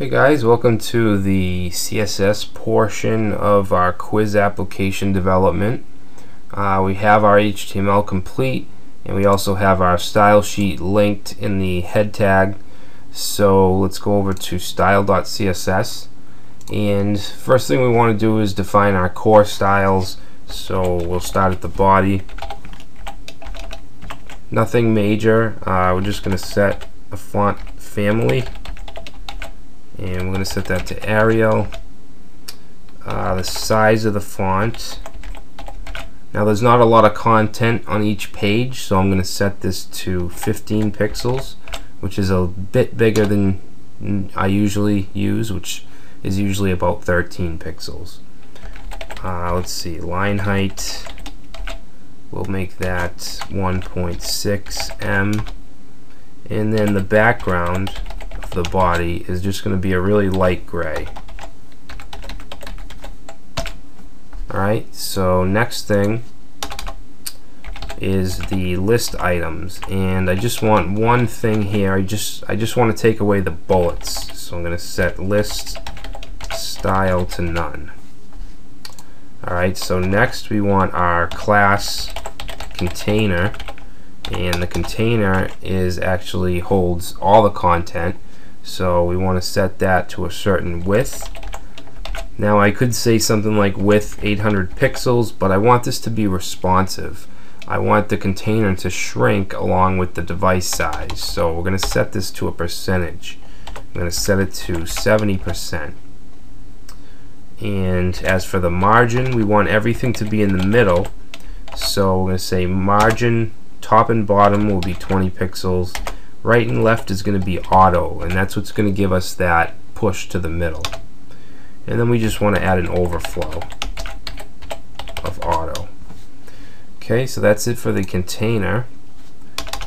Hey guys, welcome to the CSS portion of our quiz application development. We have our HTML complete, and we also have our style sheet linked in the head tag. So let's go over to style.css, and first thing we want to do is define our core styles. So we'll start at the body. Nothing major. We're just going to set a font family, and we're going to set that to Arial. The size of the font. Now there's not a lot of content on each page, so I'm going to set this to 15 pixels, which is a bit bigger than I usually use, which is usually about 13 pixels. Let's see, line height, we'll make that 1.6 em, and then the background of the body is just going to be a really light gray. Alright, so next thing is the list items, and I just want one thing here. I just want to take away the bullets, so I'm going to set list style to none. Alright, so next we want our class container, and the container actually holds all the content, so we want to set that to a certain width. Now I could say something like width 800 pixels, but I want this to be responsive. I want the container to shrink along with the device size, so we're going to set this to a percentage. I'm going to set it to 70%. And as for the margin, we want everything to be in the middle, so we're going to say margin top and bottom will be 20 pixels. Right and left is going to be auto, and that's what's going to give us that push to the middle. And then we just want to add an overflow of auto. Okay, so that's it for the container.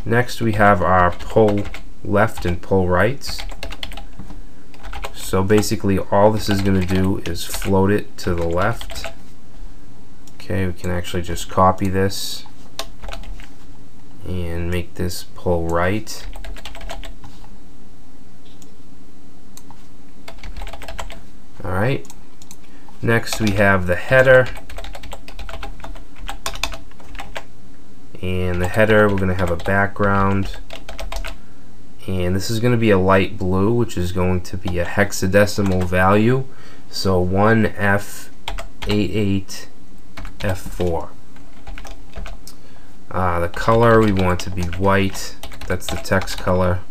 Next we have our pull left and pull rights. So basically all this is going to do is float it to the left. Okay, we can actually just copy this and make this pull right. Alright, next we have the header, and the header we're going to have a background, and this is going to be a light blue, which is going to be a hexadecimal value, so 1F88F4. The color we want to be white, that's the text color.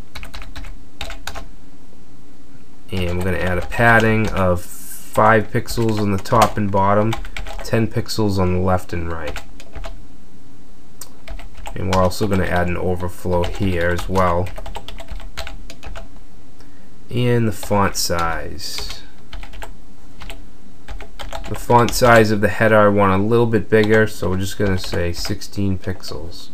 And we're going to add a padding of 5 pixels on the top and bottom, 10 pixels on the left and right. And we're also going to add an overflow here as well. And the font size. The font size of the header I want a little bit bigger, so we're just going to say 16 pixels.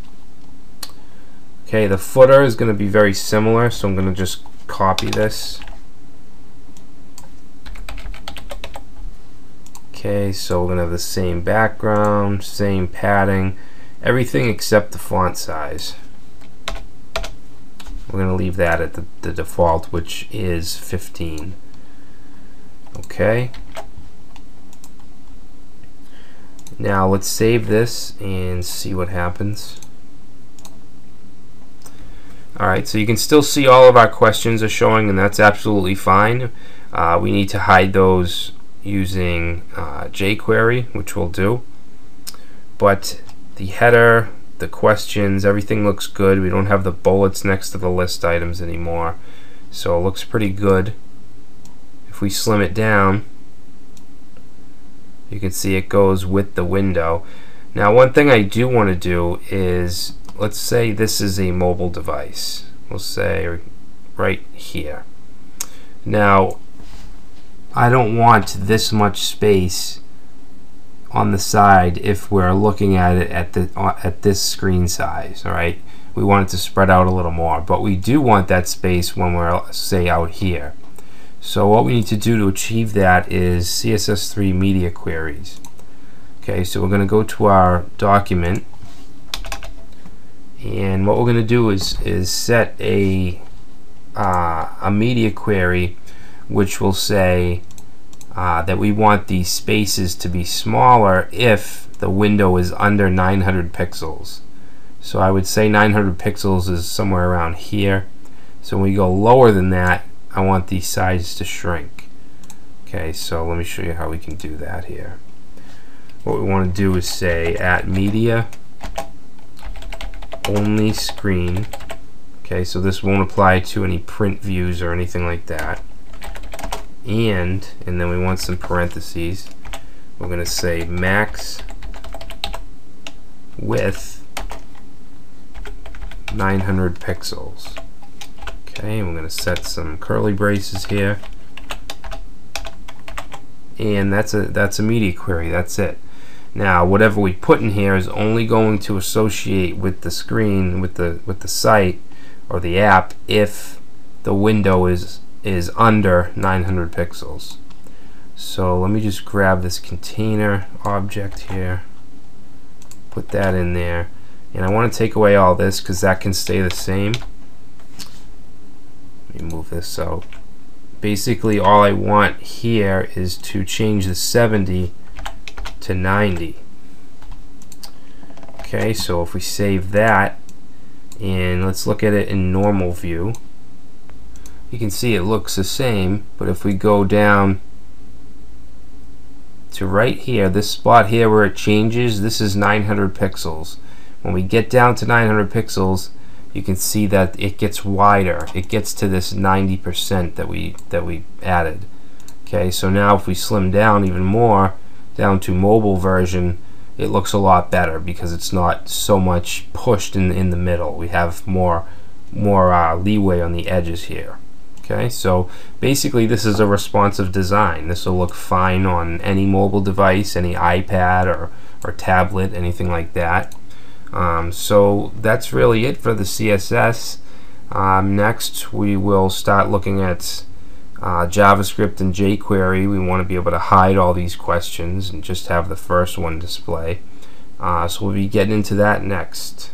Okay, the footer is going to be very similar, so I'm going to just copy this. Okay, so we're going to have the same background, same padding, everything except the font size. We're going to leave that at the default, which is 15. Okay. Now let's save this and see what happens. Alright, so you can still see all of our questions are showing, and that's absolutely fine. We need to hide those using jQuery, which we'll do, but the header, the questions, everything looks good. We don't have the bullets next to the list items anymore, so it looks pretty good. If we slim it down, you can see it goes with the window. Now one thing I do want to do is, let's say this is a mobile device, we'll say right here. Now I don't want this much space on the side if we're looking at it at this screen size. Alright, we want it to spread out a little more, but we do want that space when we're, say, out here. So what we need to do to achieve that is CSS3 media queries. Okay, so we're going to go to our document, and what we're going to do is set a media query which will say that we want the spaces to be smaller if the window is under 900 pixels. So I would say 900 pixels is somewhere around here. So when we go lower than that, I want the size to shrink. Okay, so let me show you how we can do that here. What we want to do is say at media only screen. Okay, so this won't apply to any print views or anything like that. And then we want some parentheses. We're going to say max width 900 pixels. Okay, and we're going to set some curly braces here. And that's a media query. That's it. Now, whatever we put in here is only going to associate with the screen, with the site or the app, if the window is under 900 pixels. So let me just grab this container object here, put that in there, and I want to take away all this because that can stay the same. Let me move this out. Basically, all I want here is to change the 70 to 90. Okay, so if we save that, and let's look at it in normal view, you can see it looks the same, but if we go down to right here, this spot here where it changes, this is 900 pixels. When we get down to 900 pixels, you can see that it gets wider. It gets to this 90% that we added. Okay, so now if we slim down even more, down to mobile version, it looks a lot better because it's not so much pushed in the middle. We have more leeway on the edges here. Okay, so basically this is a responsive design. This will look fine on any mobile device, any iPad or tablet, anything like that. So that's really it for the CSS. Next we will start looking at JavaScript and jQuery. We want to be able to hide all these questions and just have the first one display. So we'll be getting into that next.